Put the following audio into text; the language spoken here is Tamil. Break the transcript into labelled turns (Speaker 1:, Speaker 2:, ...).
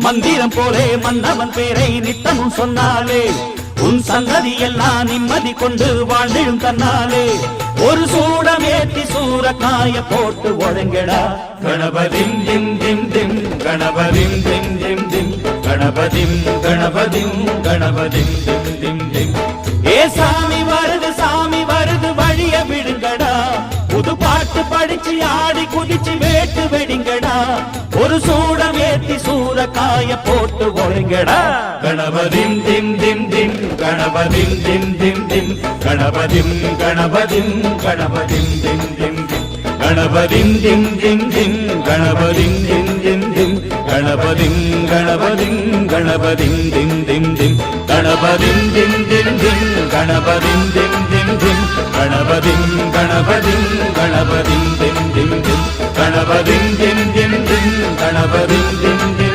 Speaker 1: மந்திரம் போலே மன்னவன் பேரை நித்தமும் சொன்னாலே உன் சந்ததி எல்லாம் நிம்மதி கொண்டு வாழ்ந்திடும் தன்னாலே ஒரு சூடம் ஏத்தி சூரக்காய போட்டு ஒழுங்கடா கணபதிம் திம் திம் திம் கணபதிம் திம் திம் திம் கணபதிம் கணபதிம் கணபதிம் திம் திம் திம் ஏ சாமி வருது வழிய விடுங்கடா புது பாட்டு படிச்சு ஆடி குதிச்சு வேட்டு வெடிங்கடா ஒரு சூடம் ஏத்தி சூரக்காய போட்டு ஒழுங்கடா கணபதிம் திம் திம் திம் கணபதிம் திம் திம் திம் கணபதிம் கணபதிம் கணபதிம் திம் திம் திம் கணபதிம் திம் திம் திம் கணபதிம் திம் திம் திம் கணபதிம் கணபதிம் கணபதிம் திம் திம் திம் கணபதிம் திம் திம் திம் கணபதிம் திம் திம் திம் கணபதிம் கணபதிம் கணபதிம் திம் திம் திம் கணபதிம் திம் திம் திம் கணபதிம் திம் திம்